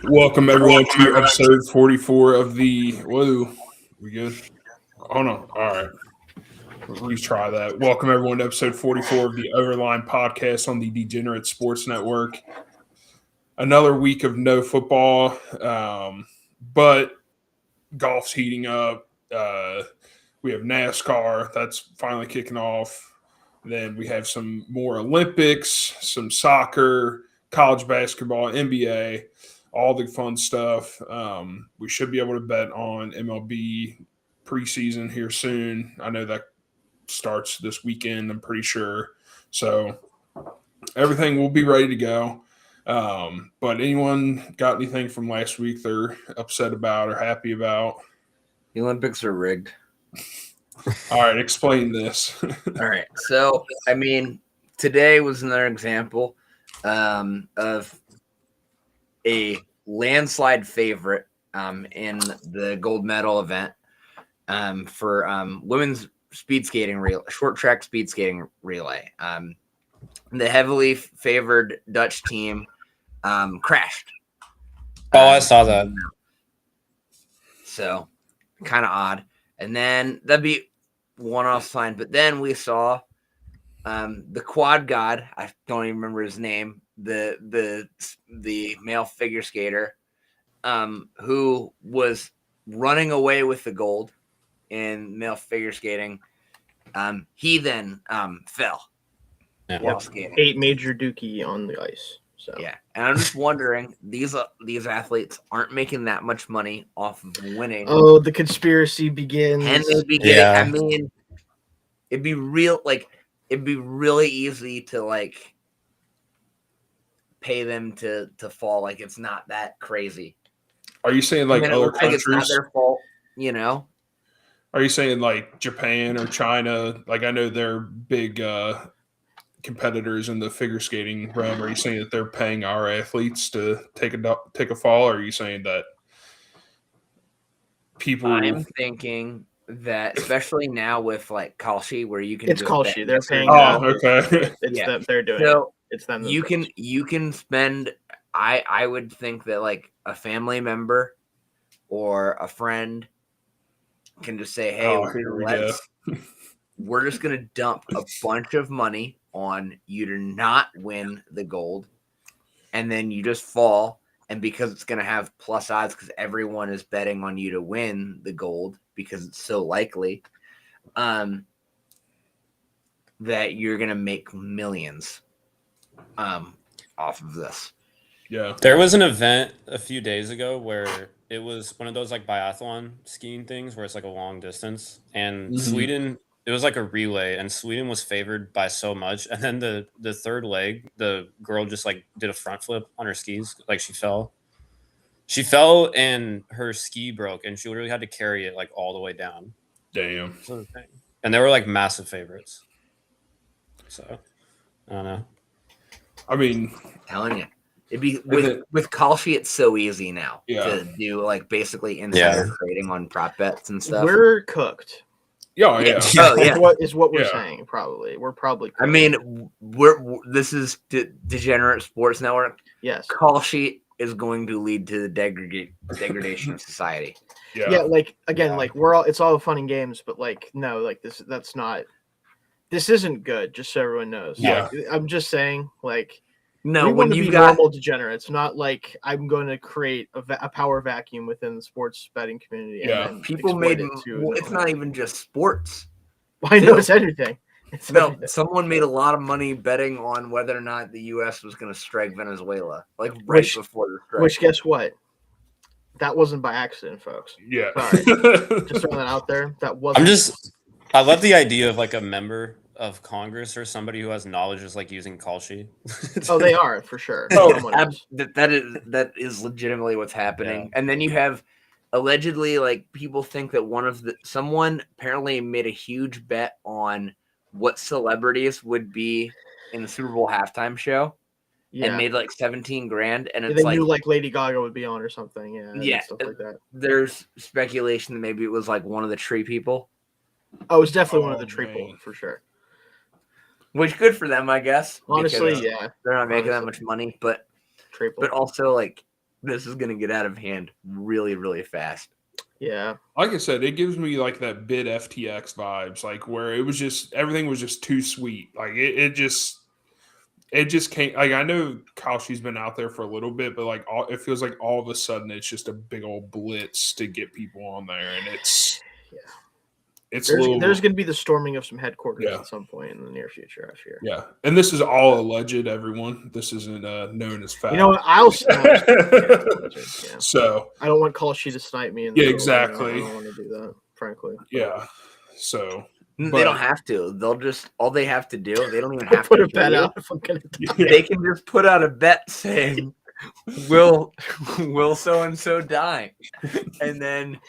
Welcome everyone to episode 44 of the. Whoa, we good? Oh no! All right, retry that. Welcome everyone to episode 44 of the Overline podcast on the Degenerate Sports Network. Another week of no football, but golf's heating up. We have NASCAR that's finally kicking off. Then we have some more Olympics, some soccer, college basketball, NBA. All the fun stuff. We should be able to bet on MLB preseason here soon. I know that starts this weekend, I'm pretty sure. So everything will be ready to go. But anyone got anything from last week they're upset about or happy about? The Olympics are rigged. All right, explain this. All right. So, today was another example of a landslide favorite in the gold medal event for women's speed skating short track speed skating relay. The heavily favored Dutch team crashed. I saw that. So, kind of odd. And then that'd be one-off sign. But then we saw the quad god. I don't even remember his name. The male figure skater who was running away with the gold in male figure skating. He then fell while skating. 8 major dookie on the ice. So yeah, and I'm just wondering, these athletes aren't making that much money off of winning. Oh, the conspiracy begins. And they'd be getting, it'd be really easy to pay them to fall. Like, it's not that crazy. Are you saying other countries? It's not their fault, you know? Are you saying like Japan or China? Like, I know they're big competitors in the figure skating realm. Are you saying that they're paying our athletes to take a fall? Or are you saying that people? I'm thinking that, especially now with Kalshi, where you can. It's Kalshi. They're paying. Oh, okay. It's them. They're doing so it. It's them. You can spend. I would think that a family member or a friend can just say, "Hey, we're just gonna dump a bunch of money on you to not win the gold, and then you just fall, and because it's going to have plus odds because everyone is betting on you to win the gold because it's so likely that you're going to make millions off of this." Yeah. There was an event a few days ago where it was one of those biathlon skiing things where it's a long distance, and Sweden. It was a relay, and Sweden was favored by so much. And then the third leg, the girl just did a front flip on her skis. She fell. She fell and her ski broke, and she literally had to carry it all the way down. Damn. Sort of thing. And they were massive favorites. So I don't know. I mean, telling you, it'd be with Kalshi. It's so easy now to do basically insider trading on prop bets and stuff. We're cooked. Yeah, yeah. Oh, yeah. Is what we're saying, probably. We're probably cooked. I mean, this is Degenerate Sports Network. Yes. Kalshi is going to lead to the degradation of society. Yeah, it's all fun and games, but no, this isn't good, just so everyone knows. Yeah. I'm just saying, no, we when want to you be got normal degenerates, not I'm going to create a power vacuum within the sports betting community. Yeah, and people made it's not even just sports. I know it's everything. Someone made a lot of money betting on whether or not the U.S. was going to strike Venezuela, before the strike. Which, guess what? That wasn't by accident, folks. Yeah. Sorry. Just throwing that out there. That wasn't. I love the idea of a member of Congress or somebody who has knowledge is Oh, using Kalshi. they are for sure. That is legitimately what's happening. And then you have allegedly people think that someone apparently made a huge bet on what celebrities would be in the Super Bowl halftime show and made $17,000. And it's they knew Lady Gaga would be on or something. Yeah. Stuff like that. There's speculation that maybe it was one of the Tree people. Oh, it's definitely one of the Tree people for sure. Which good for them, I guess. Honestly, yeah. They're not making that much money, but also this is gonna get out of hand really, really fast. Yeah. Like I said, it gives me like that bid FTX vibes, like where it was just everything was just too sweet. Like it just can't. Like I know Kalshi's been out there for a little bit, but like it feels like all of a sudden it's just a big old blitz to get people on there, and it's there's going to be the storming of some headquarters Yeah. at some point in the near future, I fear. Yeah, and this is all alleged. Everyone, this isn't known as fact. You know what? I'll yeah. So I don't want Kalshi to snipe me. Yeah, exactly. I don't want to do that, frankly. yeah, so They don't have to. They'll just all they have to do. They don't even have put to a bet do it. out if I'm going to die. Yeah. They can just put out a bet saying, "Will so and so die?" And then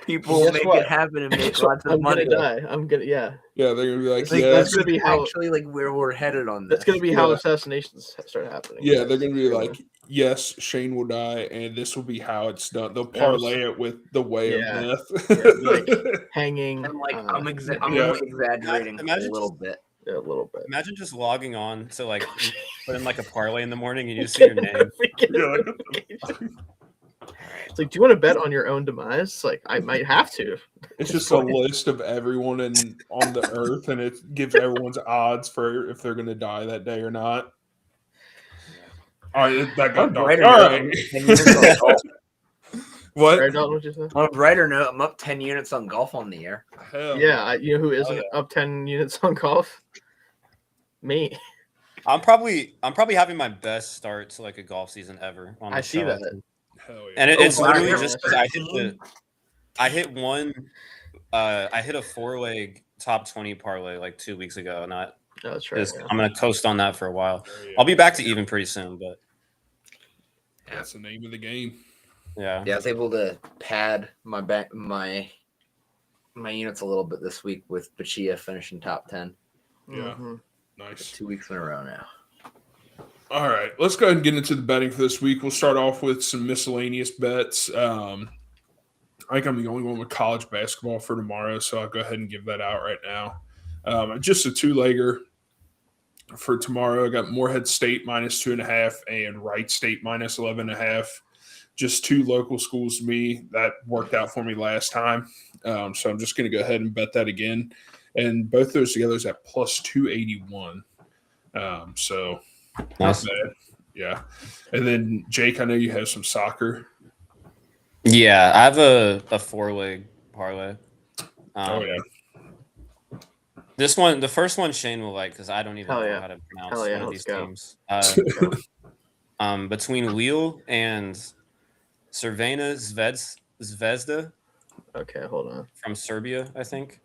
people Guess make what? it happen and make So lots of I'm money. gonna die. I'm gonna Yeah, they're gonna be like, Like, yeah, that's gonna be how actually like where we're headed on this. that's gonna be how Yeah. assassinations start happening. yeah, they're gonna be like, yes, Shane will die, and this will be how it's done. They'll parlay it with the way Yeah. of death. Yeah, like hanging. And like I'm Yeah. exaggerating Imagine a little bit. a little bit. Imagine just logging on to like put in like a parlay in the morning and you just see your name. You're like, It's like, do you want to bet on your own demise? It's like, I might have to. it's just a list of everyone on the earth, and it gives everyone's odds for if they're gonna die that day or not. All right, that got dark. All right. What? Right, Dalton, what'd you say? On a brighter note, I'm up 10 units on golf on the year. Hell. Yeah, you know who isn't yeah. up 10 units on golf? Me. I'm probably having my best start to like a golf season ever on the I see show. that. Hell yeah. And it's wow. literally just because I hit a 4-leg top 20 parlay like 2 weeks ago, and Oh, that's right. Yeah. I'm gonna coast on that for a while. There you I'll go. be back to even pretty soon, but That's the name of the game. yeah. Yeah, I was able to pad my units a little bit this week with Bachia finishing top 10. Yeah. Mhm. Nice. 2 weeks in a row now. All right, let's go ahead and get into the betting for this week. We'll start off with some miscellaneous bets. I think I'm the only one with college basketball for tomorrow, so I'll go ahead and give that out right now. Just a two-legger for tomorrow. I got Morehead State -2.5 and Wright State -11.5. Just two local schools to me. That worked out for me last time, so I'm just going to go ahead and bet that again. And both those together is at +281. So Nice. not bad. Yeah. And then Jake, I know you have some soccer. Yeah, I have a 4-leg parlay. Oh yeah. This one, the first one, Shane will like because I don't even Hell know yeah. how to pronounce Hell yeah, one of let's these go. teams. Between Lille and Crvena Zvezda Okay, hold on. from Serbia, I think.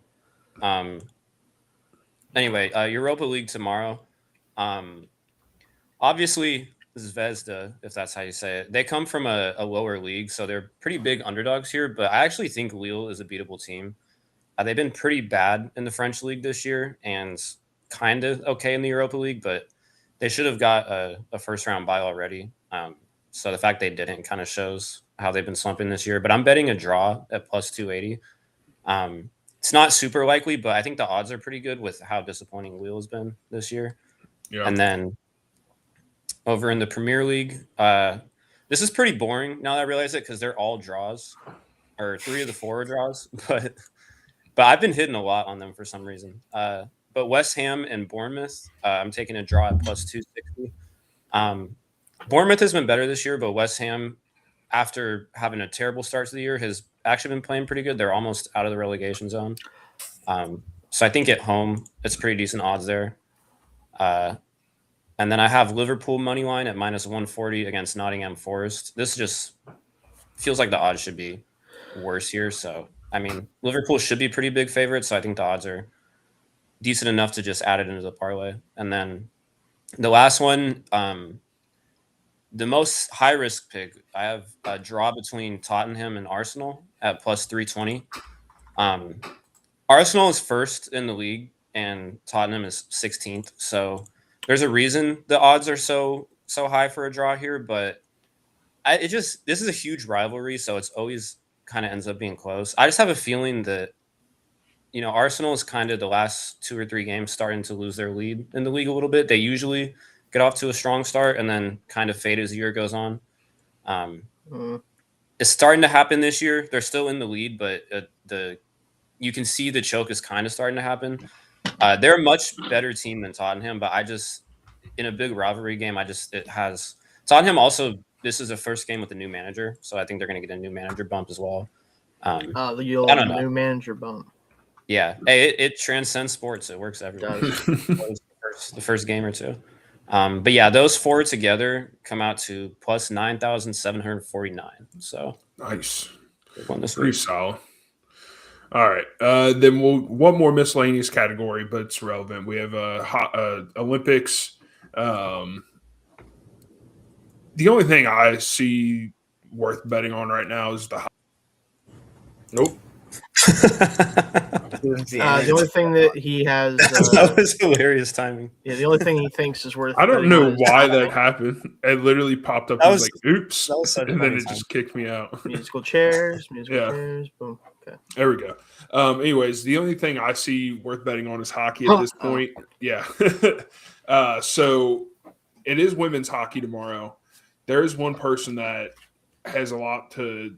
Anyway, Europa League tomorrow. Obviously, Zvezda, if that's how you say it, they come from a lower league, so they're pretty big underdogs here. But I actually think Lille is a beatable team. They've been pretty bad in the French league this year and kind of okay in the Europa League, but they should have got a first-round bye already. So the fact they didn't kind of shows how they've been slumping this year. But I'm betting a draw at +280. It's not super likely, but I think the odds are pretty good with how disappointing Lille has been this year. Yeah. And then over in the Premier League, this is pretty boring now that I realize it because they're all draws, or 3 of the 4 are draws. But I've been hitting a lot on them for some reason. But West Ham and Bournemouth, I'm taking a draw at +260. Bournemouth has been better this year, but West Ham, after having a terrible start to the year, has actually been playing pretty good. They're almost out of the relegation zone. So I think at home, it's pretty decent odds there. And then I have Liverpool money line at -140 against Nottingham Forest. This just feels like the odds should be worse here. So, I mean, Liverpool should be pretty big favorites. So I think the odds are decent enough to just add it into the parlay. And then the last one, the most high risk pick, I have a draw between Tottenham and Arsenal at +320. Arsenal is first in the league and Tottenham is 16th. So there's a reason the odds are so high for a draw here, but this is a huge rivalry, so it's always kind of ends up being close. I just have a feeling that Arsenal is kind of the last 2 or 3 games starting to lose their lead in the league a little bit. They usually get off to a strong start and then kind of fade as the year goes on. It's starting to happen this year. They're still in the lead, but you can see the choke is kind of starting to happen. They're a much better team than Tottenham, but in a big rivalry game, Tottenham also. This is the first game with a new manager, so I think they're going to get a new manager bump as well. The I don't know. new manager bump. Yeah, hey, it transcends sports. It works everywhere. The first game or two. But yeah, those four together come out to plus 9,749. So nice. One this Pretty week. solid. All right. Then one more miscellaneous category, but it's relevant. We have Olympics. The only thing I see worth betting on right now is the. Nope. The only thing that he has. That was hilarious timing. Yeah, the only thing he thinks is worth. I don't know why that happened. It literally popped up. It was like, oops. And then it just kicked me out. Musical chairs. Boom. Okay. There we go. Anyways, the only thing I see worth betting on is hockey at this point. Yeah. So it is women's hockey tomorrow. There is one person that has a lot to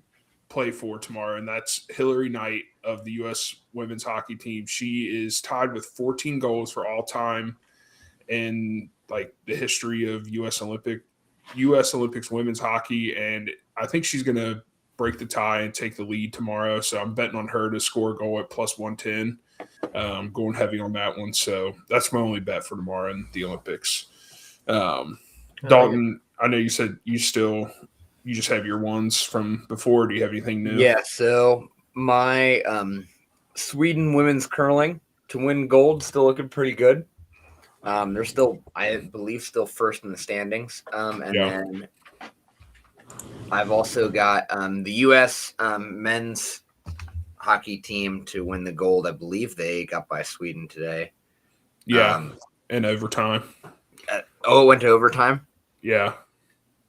play for tomorrow, and that's Hillary Knight of the U.S. women's hockey team. She is tied with 14 goals for all time in like the history of U.S. Olympics women's hockey, and I think she's going to break the tie and take the lead tomorrow. So I'm betting on her to score a goal at plus 110. Going heavy on that one. So that's my only bet for tomorrow in the Olympics. Dalton, I know you said you just have your ones from before. Do you have anything new? Yeah, so my Sweden women's curling to win gold still looking pretty good. They're still, I believe, first in the standings. Then I've also got the U.S. Men's hockey team to win the gold. I believe they got by Sweden today. Yeah, in overtime. It went to overtime? Yeah.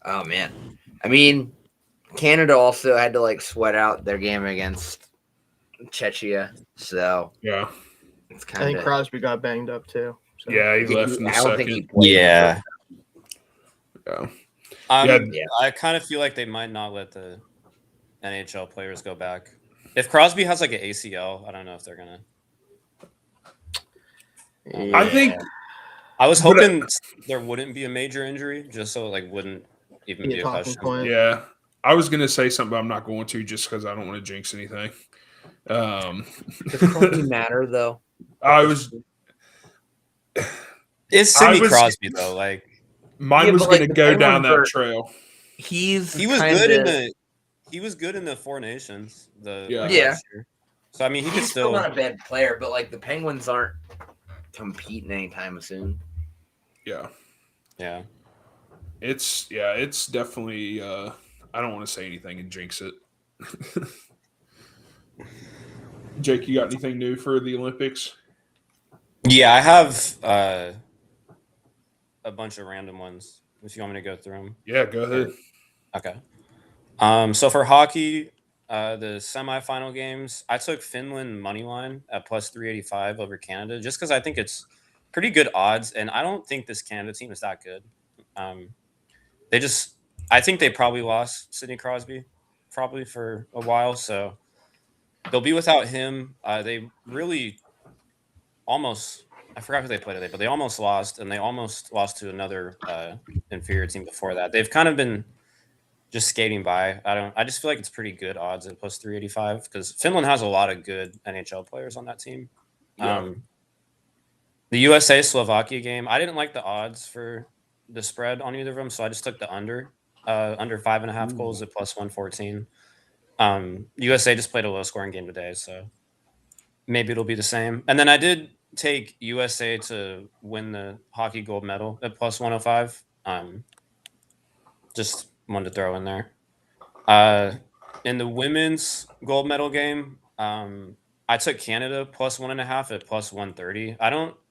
Oh, man. I mean, Canada also had to sweat out their game against Czechia. So yeah, it's I think Crosby got banged up too. So. Yeah, he left in the second. Think he played. Yeah. Yeah. I kind of feel like they might not let the NHL players go back. If Crosby has an ACL, I don't know if they're gonna. I think I was hoping there wouldn't be a major injury, just so it wouldn't even be a question. Point. Yeah, I was gonna say something, but I'm not going to, just because I don't want to jinx anything. Does Crosby matter though? It's Sidney Crosby though. Mine was gonna go down that trail. He was good in the Four Nations. Last Yeah. year. So I mean, he's still not a bad player, but the Penguins aren't competing anytime soon. Yeah. Yeah. It's definitely. I don't want to say anything and jinx it. Jake, you got anything new for the Olympics? Yeah, I have a bunch of random ones. If you want me to go through them. Yeah, go ahead. Okay. So for hockey, the semifinal games, I took Finland money line at plus 385 over Canada, just because I think it's pretty good odds, and I don't think this Canada team is that good. I think they probably lost Sidney Crosby probably for a while, so they'll be without him. They really almost, I forgot who they played today, but they almost lost, and they almost lost to another inferior team before that. They've kind of been just skating by. I just feel like it's pretty good odds at plus 385 because Finland has a lot of good NHL players on that team. Yeah. The USA-Slovakia game, I didn't like the odds for the spread on either of them, so I just took the under 5.5 goals at plus 114. USA just played a low-scoring game today, so maybe it'll be the same. And then I did take USA to win the hockey gold medal at plus 105. Just wanted to throw in there. In the women's gold medal game, I took Canada plus 1.5 at plus 130.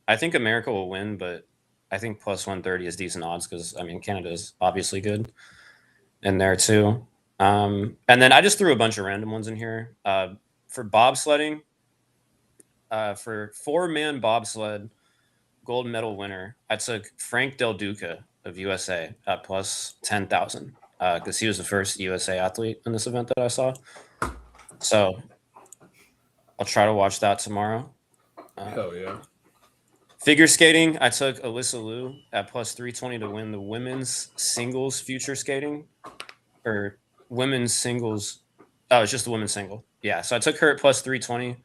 I think America will win, but I think plus 130 is decent odds because Canada is obviously good in there too. And then I just threw a bunch of random ones in here. For bobsledding, for 4-man bobsled gold medal winner, I took Frank Del Duca of USA at plus 10,000. because he was the first USA athlete in this event that I saw. So I'll try to watch that tomorrow. Hell yeah. Figure skating, I took Alyssa Liu at plus 320 to win the women's singles future skating, or women's singles. Oh, it's just the women's single. Yeah, so I took her at plus 320.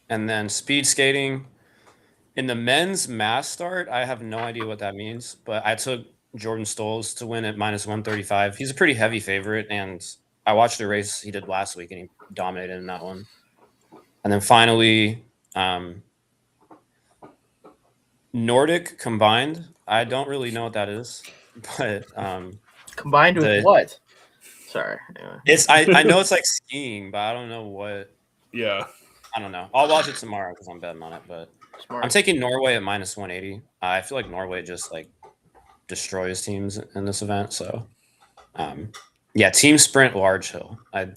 And then speed skating. In the men's mass start, I have no idea what that means, but I took Jordan Stolz to win at minus 135. He's a pretty heavy favorite, and I watched a race he did last week, and he dominated in that one. And then finally, Nordic combined. I don't really know what that is, but Combined with what? Sorry. Anyway. I know it's like skiing, but I don't know what. Yeah. I don't know. I'll watch it tomorrow because I'm betting on it. But Smart. I'm taking Norway at minus 180. I feel like Norway just like destroys teams in this event. So, yeah, team sprint large hill. I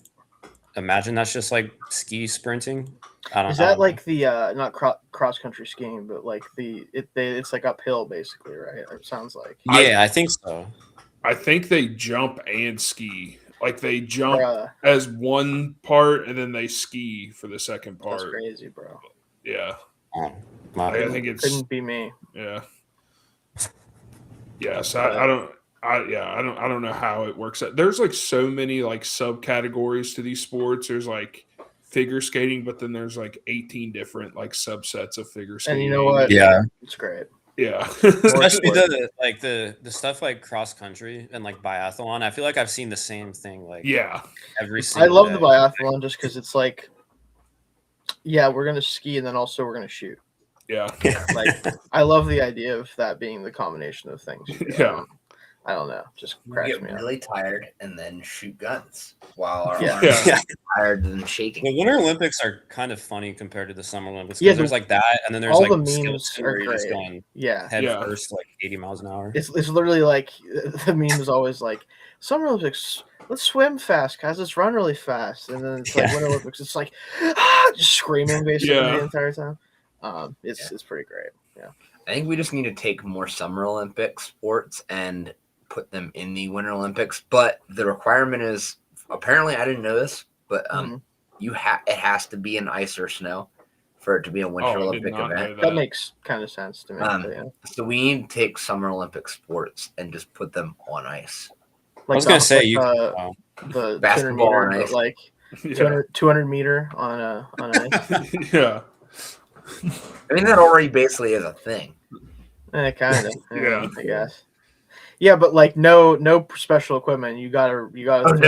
imagine that's just like ski sprinting. Is that like the not cross country skiing, but like it's like uphill basically, right? It sounds like. Yeah, I think so. I think they jump and ski. Like they jump as one part and then they ski for the second part. That's crazy, bro. Yeah. I think it's couldn't be me. Yeah. Yeah. So I don't know how it works. There's like so many like subcategories to these sports. There's like figure skating, but then there's like 18 different like subsets of figure skating. And you know what? Yeah, it's great. Yeah, especially the stuff like cross country and like biathlon. I feel like I've seen the same thing. Like every single. I love day. the biathlon just because it's like, yeah, we're gonna ski and then also we're gonna shoot. Yeah, like I love the idea of that being the combination of things. Yeah. I don't know. Just We cracks get me really up. tired and then shoot guns while our Yeah. arms Yeah. are tired and shaking. The Winter Olympics are kind of funny compared to the Summer Olympics. Yeah, There's like that, and then there's all like the skills memes too, where are you're just great. going Yeah. head Yeah. first, like 80 miles an hour. It's literally like the meme is always like Summer Olympics. Let's swim fast, guys. Let's run really fast, and then it's like Winter Olympics. It's like just screaming basically the entire time. It's pretty great. Yeah. I think we just need to take more Summer Olympic sports and put them in the Winter Olympics. But the requirement is apparently I didn't know this, but it has to be in ice or snow for it to be a Winter Olympic event. That makes kind of sense to me. So we need to take Summer Olympic sports and just put them on ice. Like I was gonna say the basketball on ice, like 200 meter on ice. Yeah. I mean that already basically is a thing. Kind of. Yeah. I guess. Yeah, but like no special equipment. You gotta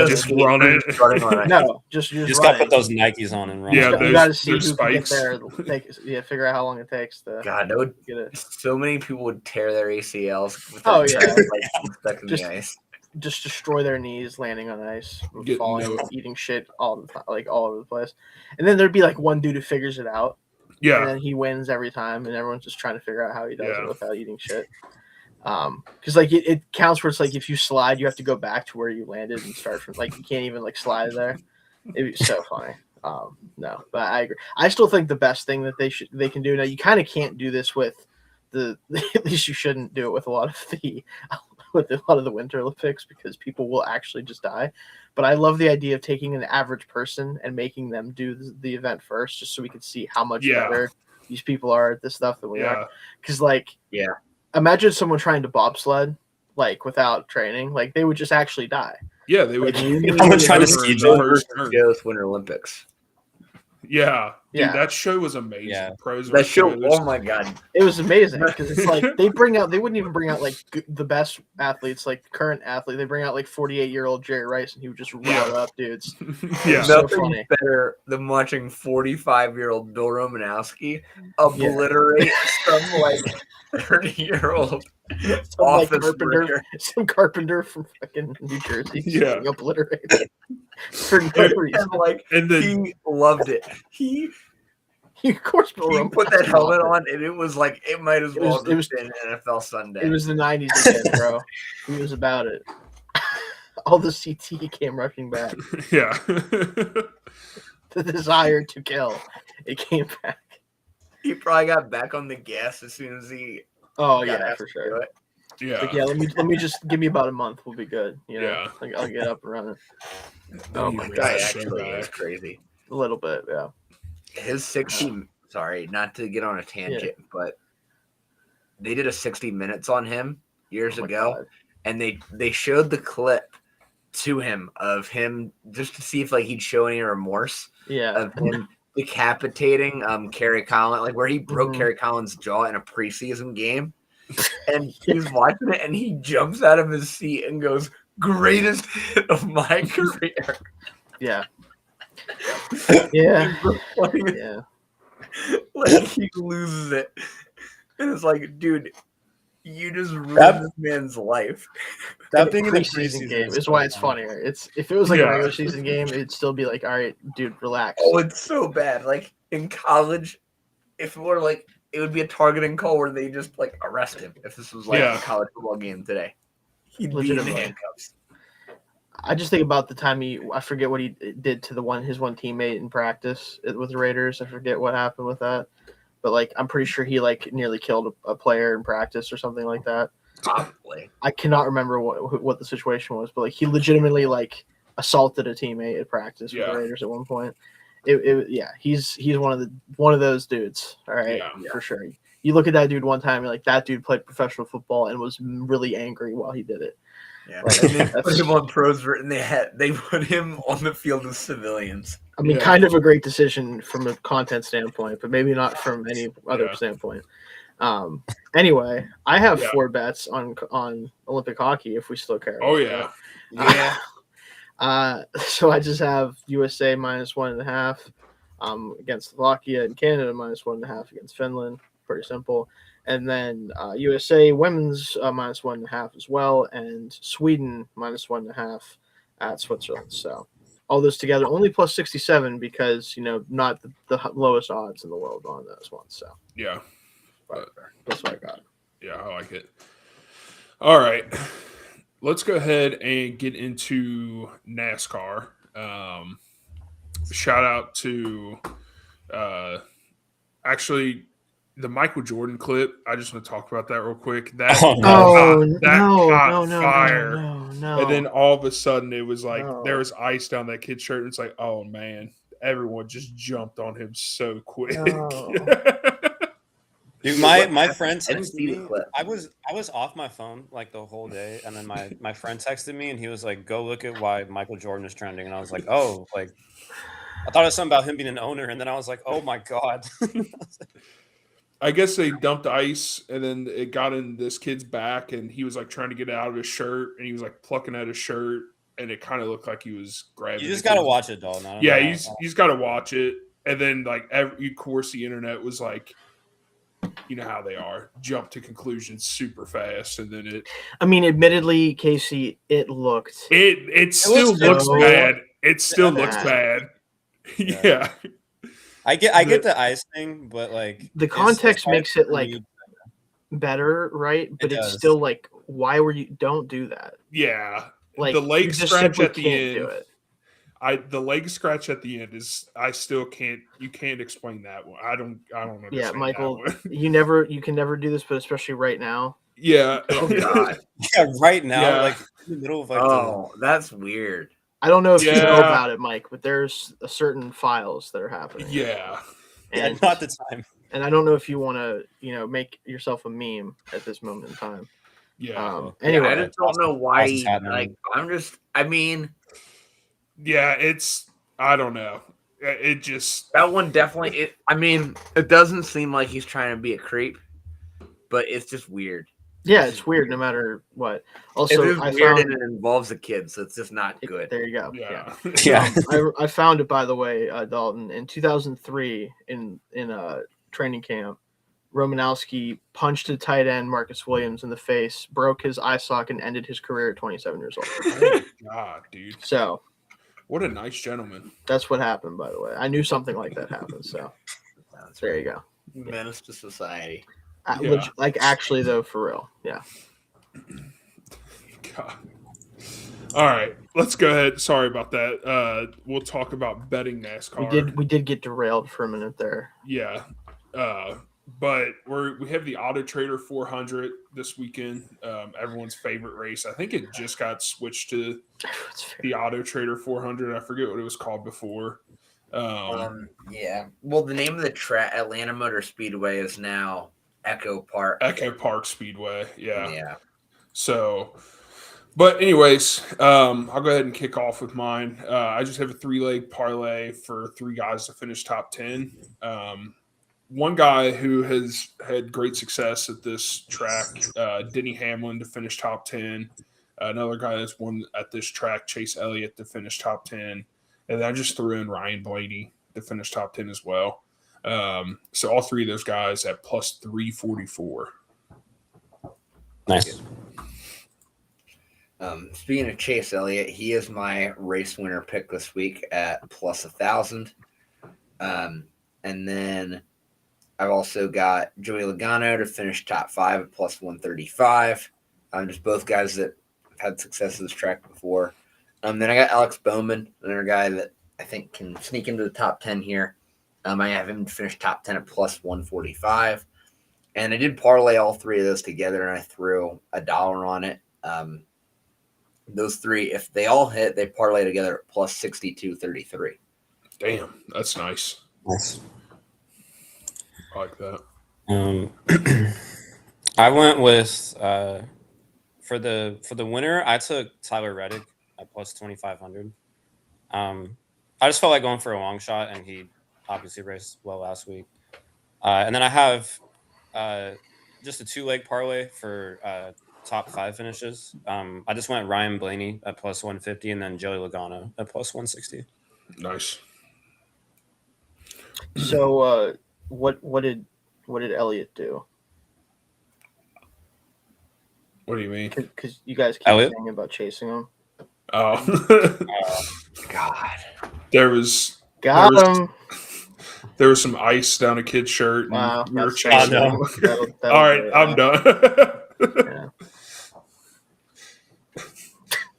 just run it. No, you just gotta put those Nikes on and run. Yeah, you gotta see who spikes. can get there. Figure out how long it takes to. God, that would get it. So many people would tear their ACLs. With stuck in the ice. Just destroy their knees, landing on ice, falling, eating shit all the time, like all over the place. And then there'd be like one dude who figures it out. Yeah. And then he wins every time, and everyone's just trying to figure out how he does it without eating shit. Because like it counts where it's like if you slide, you have to go back to where you landed and start from like you can't even like slide there. It'd be so funny. No, but I agree. I still think the best thing that they can do now. You kind of can't do this with at least you shouldn't do it with a lot of the Winter Olympics because people will actually just die. But I love the idea of taking an average person and making them do the event first, just so we can see how much better these people are at this stuff than we are. Because imagine someone trying to bobsled like without training, like they would just actually die. Yeah, they would. I'm trying to ski Winter Olympics. Yeah. Dude, that show was amazing. Yeah. That show, oh my god, it was amazing because it's like they wouldn't even bring out like the best athletes, like current athlete. They bring out like 48-year-old Jerry Rice, and he would just roll up dudes. Yeah, so nothing funny. Better than watching 45-year-old Bill Romanowski obliterate some like 30-year-old some carpenter from fucking New Jersey. Yeah, obliterated for no reason. And then he loved it. He of course he put that helmet on, and it was like it might as well have been NFL Sunday. It was the 90s again, bro. He was about it. All the CT came rushing back. Yeah. The desire to kill. It came back. He probably got back on the gas as soon as he. Oh yeah, for sure. Yeah. Like, yeah, let me just give me about a month. We'll be good. You know, Yeah. like I'll get up and running Oh my He god, was actually, so it's back. crazy. a little bit. Yeah. His 60. Sorry, not to get on a tangent, but they did a 60 minutes on him years Oh my ago, God. and they showed the clip to him of him just to see if like he'd show any remorse Yeah. of him decapitating Kerry Collins, like where he broke Mhm. Kerry Collins' jaw in a preseason game. And he's watching it and he jumps out of his seat and goes, "Greatest hit of my career." Yeah. Yeah. Like, Yeah. like he loses it. And it's like, dude, you just ruined this man's life. That being in the Preseason game is is so why it's funny. funnier. It's if it was like a Yeah. regular season game, it'd still be like, all right, dude, relax. Oh, it's so bad. Like in college, if it were like it would be a targeting call where they just like arrest him if this was like Yeah. a college football game today. He'd be in Legitimately. handcuffs. I just think about the time I forget what he did to his one teammate in practice with the Raiders. I forget what happened with that, but like I'm pretty sure he like nearly killed a player in practice or something like that. Probably. I cannot remember what the situation was, but like he legitimately like assaulted a teammate at practice with the Raiders at one point. He's one of those dudes. All right, for sure. You look at that dude one time, you're like, that dude played professional football and was really angry while he did it. Yeah, Like, and they put him on pros, and they put him on the field with civilians. I mean, kind of a great decision from a content standpoint, but maybe not from any other standpoint. Anyway, I have 4 bets on Olympic hockey if we still care. Oh yeah. So I just have USA -1.5 against Slovakia and Canada -1.5 against Finland. Pretty simple. And then USA women's -1.5 as well, and Sweden -1.5 at Switzerland. So all those together, only plus 67 because not the lowest odds in the world on those ones. So yeah, that's what I got. Yeah, I like it. All right, let's go ahead and get into NASCAR. Shout out to actually the Michael Jordan clip. I just want to talk about that real quick. That caught fire. No. And then all of a sudden it was like there was ice down that kid's shirt. And it's like, oh man, everyone just jumped on him so quick. Dude, my friend texted me. I was off my phone like the whole day, and then my friend texted me, and he was like, "Go look at why Michael Jordan is trending." And I was like, "Oh, like I thought it was something about him being an owner," and then I was like, "Oh my god." I guess they dumped ice, and then it got in this kid's back, and he was like trying to get it out of his shirt, and he was like plucking at his shirt, and it kind of looked like he was grabbing. You just gotta watch it, though. Yeah, he's got to watch it, and then like of course the internet was like, you know how they are, jump to conclusions super fast, and then it. I mean, admittedly, Casey, it looked. It still looks bad. It still looks bad. Yeah. I get the ice thing, but like the context makes it like better, right? But it's still like, why don't do that? Yeah, like the leg scratch at the end. Do it. The leg scratch at the end is I still can't. You can't explain that one. I don't understand. Yeah, Michael, that one. you can never do this, but especially right now. Yeah. Oh God. Yeah, right now, like in the middle of like. That's weird. I don't know if you know about it, Mike, but there's a certain files that are happening. Yeah. And not the time. And I don't know if you want to, make yourself a meme at this moment in time. Yeah. Anyway, I just don't know why. Yeah, I don't know. It just that one definitely. It doesn't seem like he's trying to be a creep, but it's just weird. Yeah, it's weird no matter what. Also, it is weird and it involves a kid, so it's just not good. There you go. Yeah. I found it, by the way, Dalton. In 2003, in a training camp, Romanowski punched a tight end, Marcus Williams, in the face, broke his eye socket, and ended his career at 27 years old. Oh my God, dude. So, what a nice gentleman. That's what happened, by the way. I knew something like that happened. So, there you go. Menace to society. Like actually, though, for real. Yeah. God. All right, let's go ahead. Sorry about that. We'll talk about betting NASCAR. We did get derailed for a minute there. Yeah. But we have the Auto Trader 400 this weekend. Everyone's favorite race. I think it just got switched to the Auto Trader 400. I forget what it was called before. Yeah. Well, the name of the track, Atlanta Motor Speedway, is now Echo Park. Echo Park Speedway. Yeah. Yeah. So, but anyways, I'll go ahead and kick off with mine. I just have a 3-leg parlay for 3 guys to finish top 10. One guy who has had great success at this track, Denny Hamlin, to finish top 10. Another guy that's won at this track, Chase Elliott, to finish top 10. And then I just threw in Ryan Blaney to finish top 10 as well. So all 3 of those guys at plus 344. Nice. Speaking of Chase Elliott, he is my race winner pick this week at plus 1,000. And then I've also got Joey Logano to finish top 5 at plus 135. Just both guys that have had success at this track before. Then I got Alex Bowman, another guy that I think can sneak into the top 10 here. I have him to finish top 10 at plus 145. And I did parlay all 3 of those together, and I threw $1 on it. Those 3, if they all hit, they parlay together at plus 62.33. Damn, that's nice. Nice. I like that. I went with for the winner. I took Tyler Reddick at plus 2,500. I just felt like going for a long shot, and he obviously raced well last week. And then I have just a 2-leg parlay for top 5 finishes. I just went Ryan Blaney at plus 150, and then Joey Logano at plus 160. Nice. So, what did Elliot do? What do you mean? Because you guys keep Elliot? saying about chasing him. Oh, God. there was some ice down a kid's shirt, and Wow, we were that's- chasing Oh, him. no. All right, I'm done. Yeah.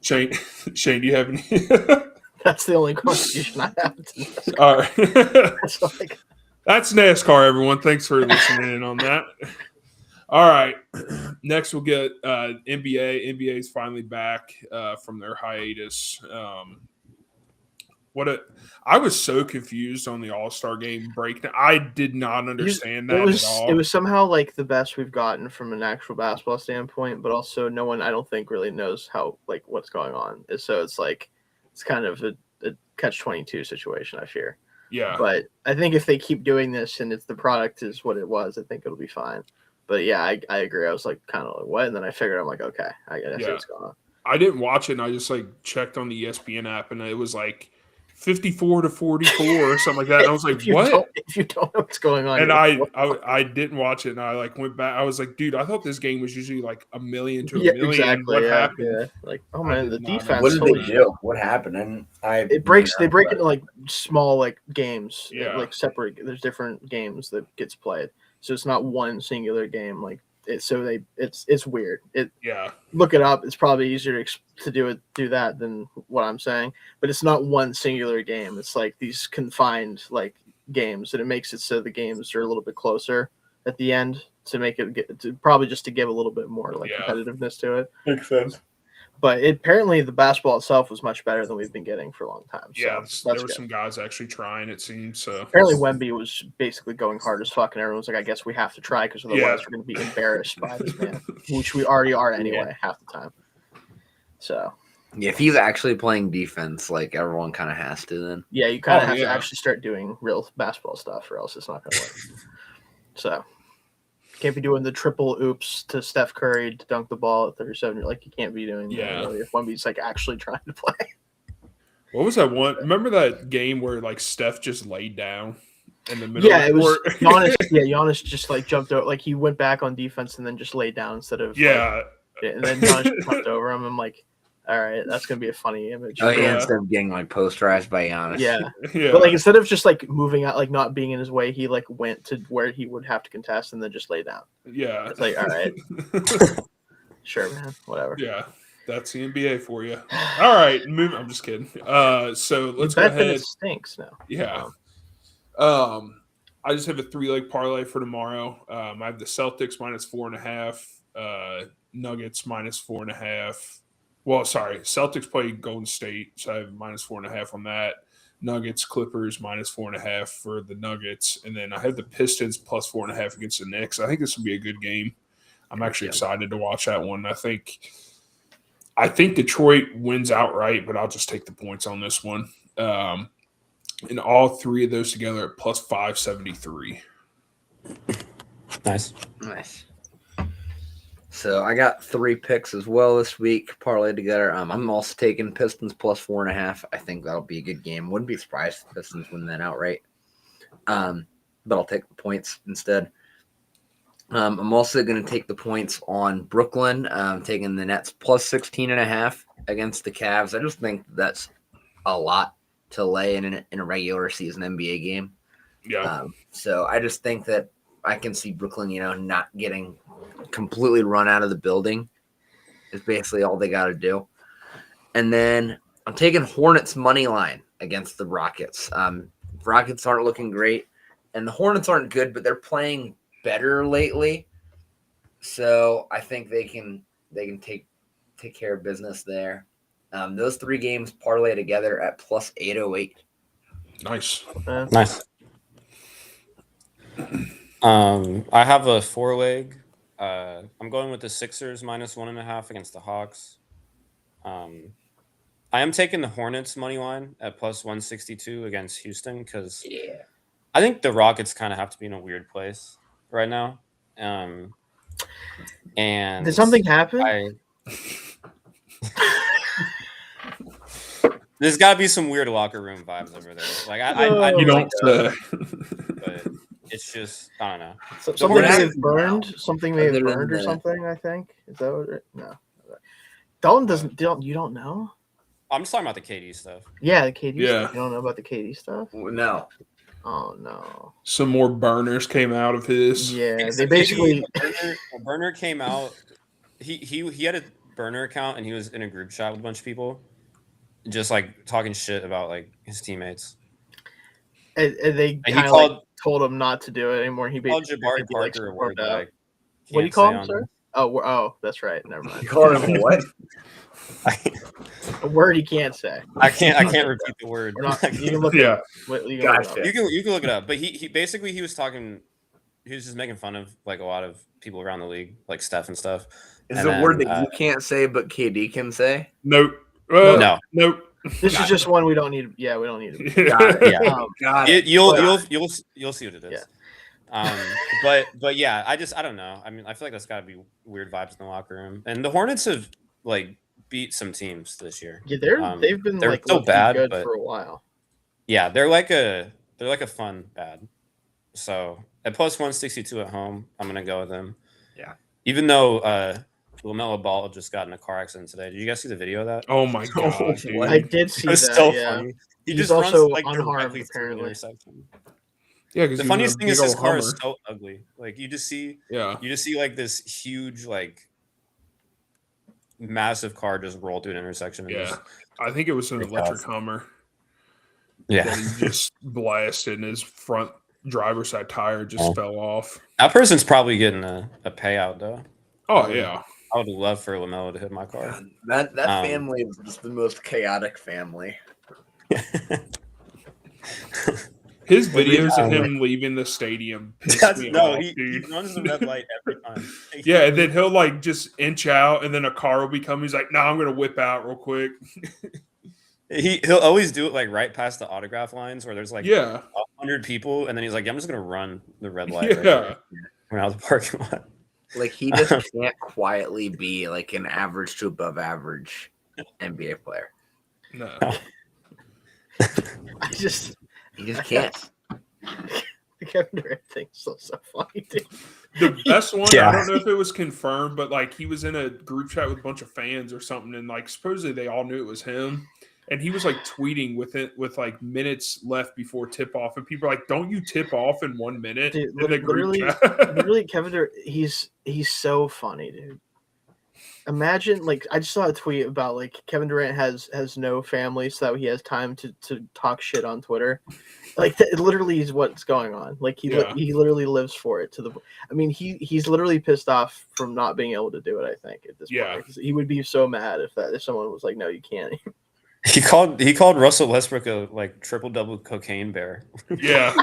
Shane, do you have any? That's the only contribution I have to NASCAR. All right. That's like, That's NASCAR, everyone. Thanks for listening in on that. All right. Next, we'll get NBA. NBA is finally back from their hiatus. I was so confused on the All-Star game break. I did not understand that at all. It was somehow like the best we've gotten from an actual basketball standpoint, but also no one I don't think really knows how like what's going on. So it's like it's kind of a catch-22 situation, I fear. Yeah. But I think if they keep doing this and if the product is what it was, I think it'll be fine. But yeah, I agree. I was like kind of like what, and then I figured I'm like okay, I see what's going on. I didn't watch it, and I just like checked on the ESPN app, and it was like 54-44 or something like that. And I was like, what? If you don't know what's going on, And I didn't watch it, and I like went back. I was like, dude, I thought this game was usually like a million to a million. Exactly. What happened? Yeah. Like, oh man, the defense. What did they do? What happened? And they break into like small like games. Yeah. Like separate. There's different games that gets played, so it's not one singular game. Like it's weird. Look it up. It's probably easier to do that than what I'm saying. But it's not one singular game. It's like these confined like games, and it makes it so the games are a little bit closer at the end to make it probably just to give a little bit more like competitiveness to it. Makes sense. But apparently the basketball itself was much better than we've been getting for a long time. So there were some guys actually trying, it seems. So apparently Wemby was basically going hard as fuck, and everyone's like, I guess we have to try because otherwise we're going to be embarrassed by this man, which we already are anyway half the time. So yeah, if he's actually playing defense, like everyone kind of has to then. Yeah, you kind of have to actually start doing real basketball stuff or else it's not going to work. So can't be doing the triple oops to Steph Curry to dunk the ball at 37. Like you can't be doing that really if Wemby's like actually trying to play. What was that one? Remember that game where like Steph just laid down in the middle? Yeah, it was Giannis. Yeah, Giannis just like jumped over, like he went back on defense and then just laid down instead of and then Giannis jumped over him. I'm like, all right, that's gonna be a funny image. Oh yeah, instead of getting like posterized by Giannis. Yeah. But like instead of just like moving out, like not being in his way, he like went to where he would have to contest and then just lay down. Yeah, it's like all right, sure, man, whatever. Yeah, that's the NBA for you. All right, I'm just kidding. So let's go ahead. It stinks now. Yeah. I just have a 3-leg parlay for tomorrow. I have the Celtics -4.5, Nuggets -4.5. Well, sorry, Celtics play Golden State, so I have -4.5 on that. Nuggets, Clippers -4.5 for the Nuggets, and then I have the Pistons +4.5 against the Knicks. I think this will be a good game. I'm actually excited to watch that one. I think Detroit wins outright, but I'll just take the points on this one. And all three of those together at +573. Nice. So I got 3 picks as well this week, parlayed together. I'm also taking Pistons +4.5. I think that'll be a good game. Wouldn't be surprised if the Pistons win that outright. But I'll take the points instead. I'm also going to take the points on Brooklyn, taking the Nets +16.5 against the Cavs. I just think that's a lot to lay in a regular season NBA game. Yeah. So I just think that I can see Brooklyn, not getting completely run out of the building is basically all they got to do. And then I'm taking Hornets money line against the Rockets. Rockets aren't looking great, and the Hornets aren't good, but they're playing better lately. So I think they can take care of business there. Those 3 games parlay together at +808. Nice. I have a 4-leg. I'm going with the Sixers -1.5 against the Hawks. I am taking the Hornets money line at +162 against Houston because I think the Rockets kind of have to be in a weird place right now. And did something happen? There's got to be some weird locker room vibes over there. Like I you don't. But it's just I don't know. Something may have burned. Something may have burned or something. I think is that what it? No. Dalton doesn't. You don't know? I'm just talking about the KD stuff. Yeah, the KD stuff. You don't know about the KD stuff? No. Oh no. Some more burners came out of his. Yeah, they basically a burner came out. He had a burner account and he was in a group chat with a bunch of people, just like talking shit about like his teammates. And they kind of like told him not to do it anymore. He called Jabari Parker a word that I what do you call him, sir? Oh, that's right. Never mind. You called him what? A word he can't say. I can't repeat the word. You can look it up. You can look it up. But he basically he was just making fun of like a lot of people around the league, like Steph and stuff. Is it a word that you can't say but KD can say? Nope. No. Nope. This is just one we don't need. Yeah, we don't need it. Got it. You'll see what it is. Yeah. But yeah, I don't know. I mean, I feel like that's got to be weird vibes in the locker room. And the Hornets have like beat some teams this year. Yeah, they've been like so bad good for a while. Yeah, they're like a fun bad. So at +162 at home, I'm gonna go with them. Yeah. Even though LaMelo Ball just got in a car accident today. Did you guys see the video of that? Oh my god! Dude. I did see that. So funny. He's just also runs, like, unharmed apparently. Yeah, the funniest thing is his car is so ugly. Like you just see like this huge like massive car just roll through an intersection. And I think it was an electric Hummer. Yeah, that he just blasted, and his front driver's side tire just fell off. That person's probably getting a payout though. Oh yeah, I would love for LaMelo to hit my car. God, that family is just the most chaotic family. His videos of him leaving the stadium piss me off, he runs the red light every time. Yeah, and then he'll like just inch out, and then a car will be coming. He's like, "No, I'm gonna whip out real quick." He'll always do it like right past the autograph lines where there's like 100 people, and then he's like, "I'm just gonna run the red light right here, run out of the parking lot." Like he just can't quietly be like an average to above average NBA player. No, he just can't. The Kevin Durant thing's so funny, dude. The best one, I don't know if it was confirmed, but like he was in a group chat with a bunch of fans or something, and like supposedly they all knew it was him. And he was like tweeting with like minutes left before tip off, and people are like, "Don't you tip off in 1 minute?" Dude, literally, Kevin Durant, he's so funny, dude. Imagine, like, I just saw a tweet about like Kevin Durant has no family, so that he has time to talk shit on Twitter. Like, it literally is what's going on. Like, he literally lives for it. I mean, he's literally pissed off from not being able to do it. I think at this point, he would be so mad if someone was like, "No, you can't." He called Russell Westbrook a triple-double cocaine bear. Yeah.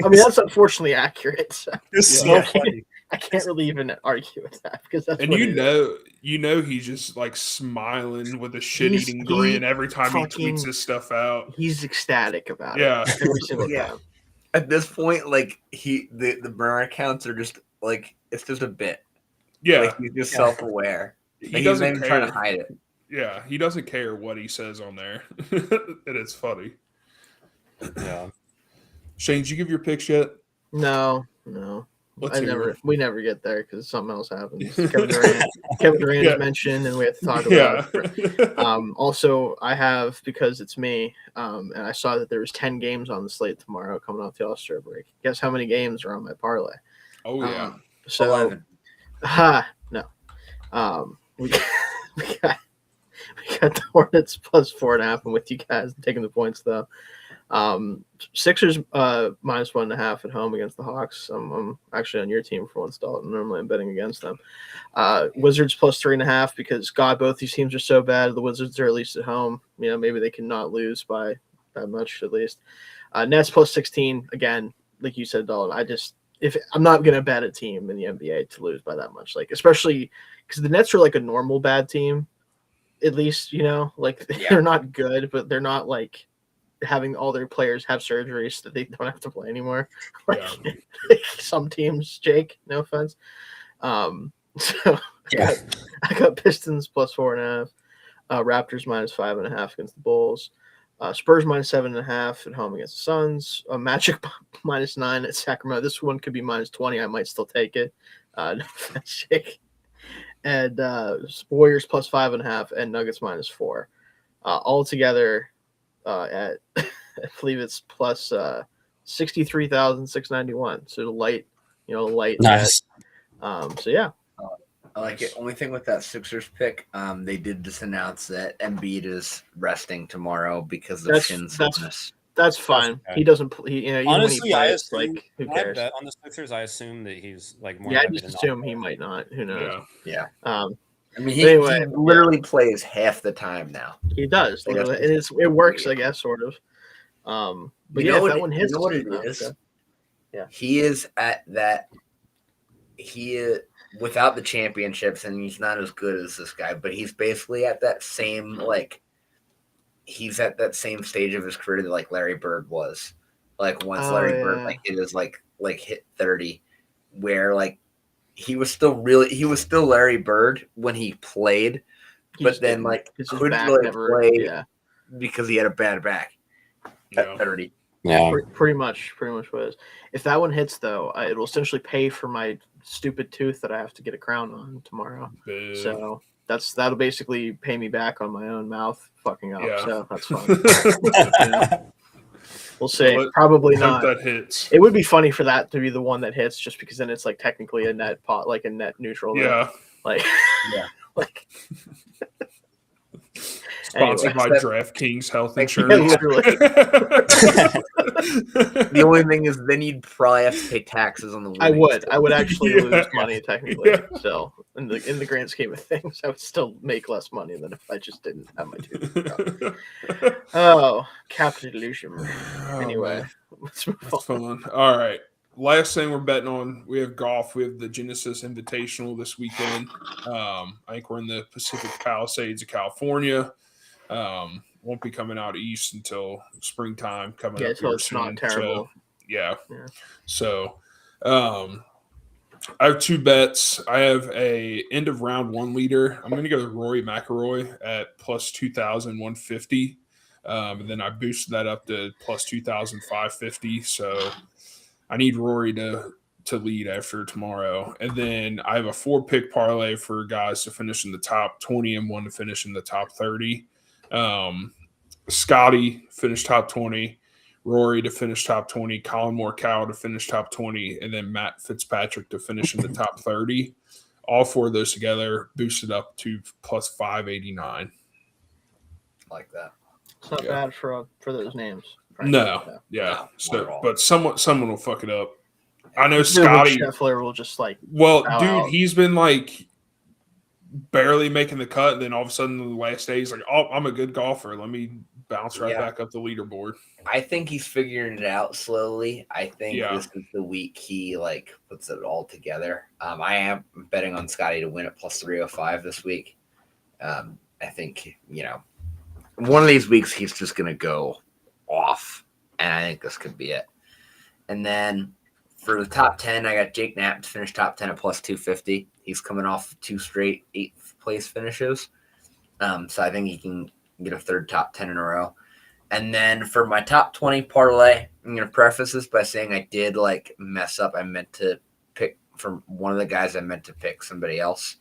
I mean, that's unfortunately accurate. So. It's so funny. I can't really even argue with that because that's and you know he's just like smiling with a shit-eating grin every time he tweets this stuff out. He's ecstatic about it. Yeah, every single time. At this point, like the burner accounts are just like it's just a bit. Yeah, like, he's just self-aware. He doesn't even trying to hide it. Yeah, he doesn't care what he says on there, and it's funny. Yeah. Shane, did you give your picks yet? No. We never get there because something else happens. Kevin Durant is mentioned, and we have to talk about it. Also, I have, because it's me, and I saw that there was 10 games on the slate tomorrow coming off the All-Star break. Guess how many games are on my parlay? Oh yeah, so 11. No. We got the Hornets plus 4.5. I'm with you guys. I'm taking the points though. Sixers minus 1.5 at home against the Hawks. I'm actually on your team for once, Dalton. Normally I'm betting against them. Wizards plus 3.5 because both these teams are so bad. The Wizards are at least at home. Maybe they can not lose by that much at least. Nets plus 16 again, like you said, Dalton. If I'm not gonna bet a team in the NBA to lose by that much, like especially because the Nets are like a normal bad team, at least they're not good, but they're not like having all their players have surgeries so that they don't have to play anymore. Like some teams, Jake, no offense. So I got Pistons plus 4.5, Raptors minus 5.5 against the Bulls, Spurs minus 7.5 at home against the Suns, Magic minus 9 at Sacramento. This one could be minus 20. I might still take it. No offense, Jake. And Warriors plus 5.5 and Nuggets minus 4. All together at I believe it's plus 63,691. So light. Nice. So yeah. I like it. Only thing with that Sixers pick, they did just announce that Embiid is resting tomorrow because of shin soreness. That's fine. Okay. He doesn't. Honestly, I assume, who cares? I bet on the Sixers, I assume that he's like more. Yeah, I just assume he might not. Who knows? Yeah. I mean, he literally plays half the time now. He does, and it works, I guess, sort of. But if that one hits, you know what it is? Okay. Yeah, he is at that. He is without the championships, and he's not as good as this guy, but he's basically at that same he's at that same stage of his career that like Larry Bird was. Like once Larry Bird it is like hit 30, where like he was still Larry Bird when he played, but then couldn't really play because he had a bad back at 30. Yeah, pretty much what it is. If that one hits though, it will essentially pay for my stupid tooth that I have to get a crown on tomorrow. So that'll basically pay me back on my own mouth fucking up. Yeah. So that's fun. We'll see. Well, probably not. That hits. It would be funny for that to be the one that hits, just because then it's like technically a net pot, like a net neutral. Yeah. Like. Sponsored by DraftKings Health Insurance. The only thing is, then you'd probably have to pay taxes on the winnings. I would actually lose money technically. So in the grand scheme of things, I would still make less money than if I just didn't have my tooth. Oh, capitalism. Anyway, let's move on. Fun. All right. Last thing we're betting on, we have golf. We have the Genesis Invitational this weekend. I think we're in the Pacific Palisades of California. Won't be coming out east until springtime coming up here it's soon. Not terrible. So, I have two bets. I have a end of round one leader. I'm going to go with Rory McIlroy at plus 2,150. And then I boosted that up to plus 2,550. So I need Rory to lead after tomorrow. And then I have a 4-pick parlay for guys to finish in the top 20 and one to finish in the top 30. Scotty finished top 20, Rory to finish top 20, Colin Morikawa to finish top 20, and then Matt Fitzpatrick to finish in the top 30. All 4 of those together boosted up to plus 589. Like that. It's not bad for those names. No, not at So, all. but someone will fuck it up. I know Dude, Scotty. Scheffler will just Well, bow dude, out. he's been barely making the cut, and then all of a sudden, the last day, he's like, "Oh, I'm a good golfer. Let me bounce right back up the leaderboard." I think he's figuring it out slowly. I think Yeah. this is the week he puts it all together. I am betting on Scotty to win at plus 305 this week. I think one of these weeks he's just gonna go off, and I think this could be it. And then for the top 10, I got Jake Knapp to finish top 10 at plus 250. He's coming off 2 straight 8th place finishes, so I think he can get a third top 10 in a row. And then for my top 20 parlay, I'm going to preface this by saying I did mess up. I meant to pick from one of the guys. I meant to pick somebody else.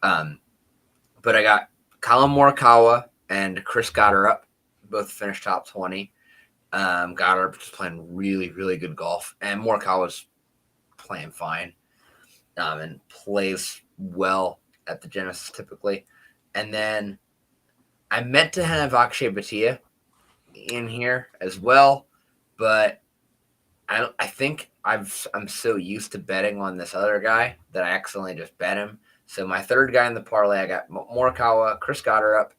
But I got Colin Morikawa and Chris Gotterup, both finished top 20. Gotterup just playing really, really good golf. And Morikawa's playing fine and plays well at the Genesis typically. And then I meant to have Akshay Bhatia in here as well, but I think I'm so used to betting on this other guy that I accidentally just bet him. So my third guy in the parlay, I got Morikawa, Chris Gotterup,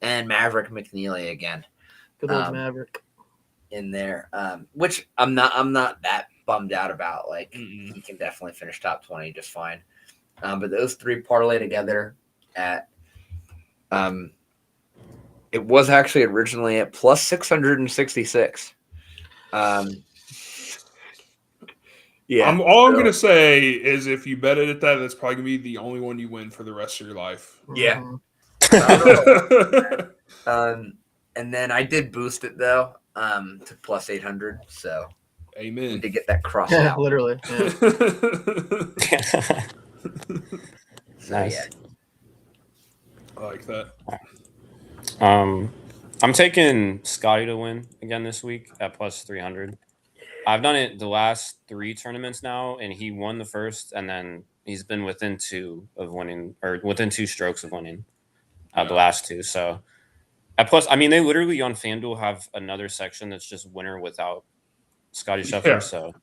and Maverick McNeely again. Good old Maverick in there, which I'm not that bummed out about. He can definitely finish top 20 just fine. But those 3 parlay together at it was actually originally at plus 666. Yeah. All I'm going to say is if you bet it at that, that's probably going to be the only one you win for the rest of your life. Yeah. And then I did boost it, though, to plus 800. So amen. To get that crossed out. Literally. Yeah. Nice. Yeah. I like that. I'm taking Scotty to win again this week at plus 300. I've done it the last 3 tournaments now, and he won the first, and then he's been within 2 of winning, or within 2 strokes of winning the last 2. So at plus, I mean, they literally on FanDuel have another section that's just winner without Scotty Scheffler. Yeah. So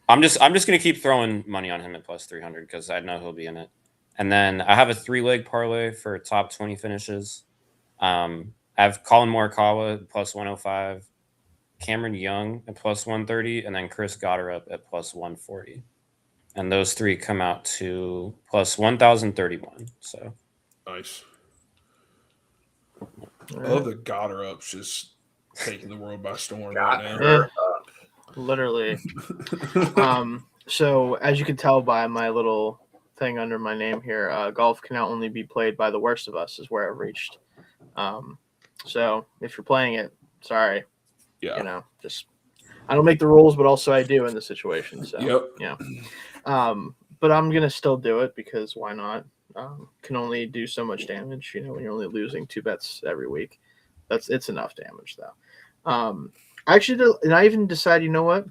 I'm just gonna keep throwing money on him at plus 300 because I know he'll be in it. And then I have a 3-leg parlay for top 20 finishes. I have Colin Morikawa plus 105, Cameron Young at plus 130, and then Chris Gotterup at plus 140. And those 3 come out to plus 1,031. So nice. I love the Gotterups just taking the world by storm right now. Literally. So as you can tell by my little thing under my name here, golf can now only be played by the worst of us is where I've reached. So if you're playing it, sorry. Yeah. Just I don't make the rules, but also I do in this situation. So yep. But I'm gonna still do it because why not? Can only do so much damage, when you're only losing 2 bets every week. It's enough damage though. I even decided, you know what?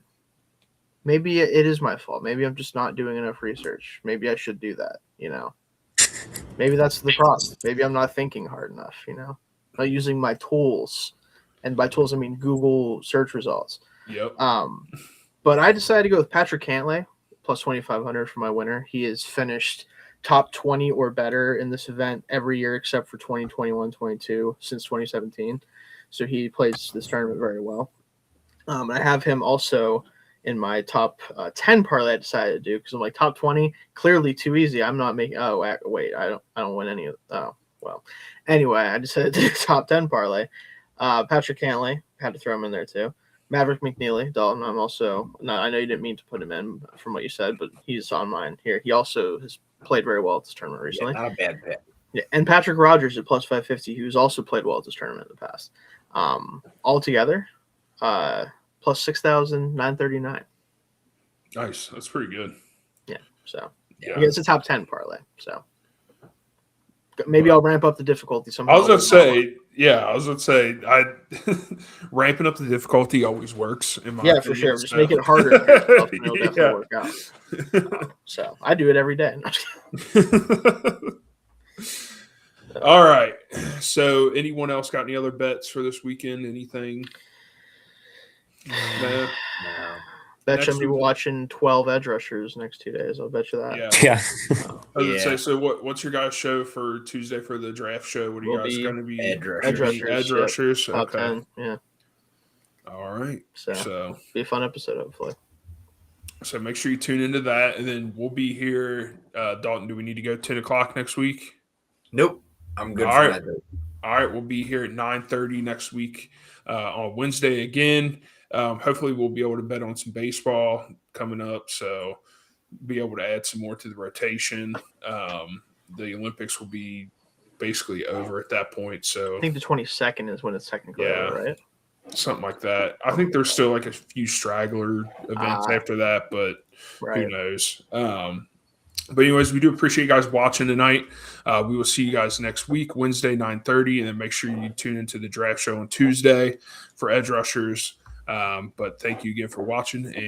Maybe it is my fault. Maybe I'm just not doing enough research. Maybe I should do that, Maybe that's the problem. Maybe I'm not thinking hard enough, Not using my tools. And by tools, I mean Google search results. Yep. But I decided to go with Patrick Cantlay, plus 2,500 for my winner. He has finished top 20 or better in this event every year except for 2021, 22 since 2017. So he plays this tournament very well. I have him also in my top 10 parlay I decided to do because I'm like top 20, clearly too easy. I'm not making. Oh wait, I don't win any of. Oh well. Anyway, I decided to do top 10 parlay. Patrick Cantlay, had to throw him in there too. Maverick McNeely, Dalton. I know you didn't mean to put him in from what you said, but he's on mine here. He also has played very well at this tournament recently. Not a bad pick. Yeah, and Patrick Rogers at plus 550, who's also played well at this tournament in the past. Altogether, plus 6,939. Nice. That's pretty good. Yeah. So yeah, it's a top 10 parlay. So maybe I'll ramp up the difficulty somehow. I was gonna say Yeah, I was going to say, ramping up the difficulty always works. In my opinion, for sure. Just so. make it harder for yourself, and it'll definitely work out. So I do it every day. All right. So, anyone else got any other bets for this weekend? Anything? No. Bet you I'm watching 12 edge rushers next 2 days. I'll bet you that. Yeah. I was gonna say, so what's your guys' show for Tuesday for the draft show? What are you guys going to be? Edge rushers. Top Okay. 10, yeah. All right. So be a fun episode, hopefully. So make sure you tune into that, and then we'll be here. Dalton, do we need to go 10 o'clock next week? Nope. I'm good All for right. that. All right. We'll be here at 9:30 next week on Wednesday again. Hopefully we'll be able to bet on some baseball coming up, so be able to add some more to the rotation. The Olympics will be basically over at that point. So I think the 22nd is when it's technically over, right? Something like that. I think there's still like a few straggler events after that, but who knows? But anyways, we do appreciate you guys watching tonight. We will see you guys next week, Wednesday, 9:30, and then make sure you tune into the draft show on Tuesday for edge rushers. But thank you again for watching.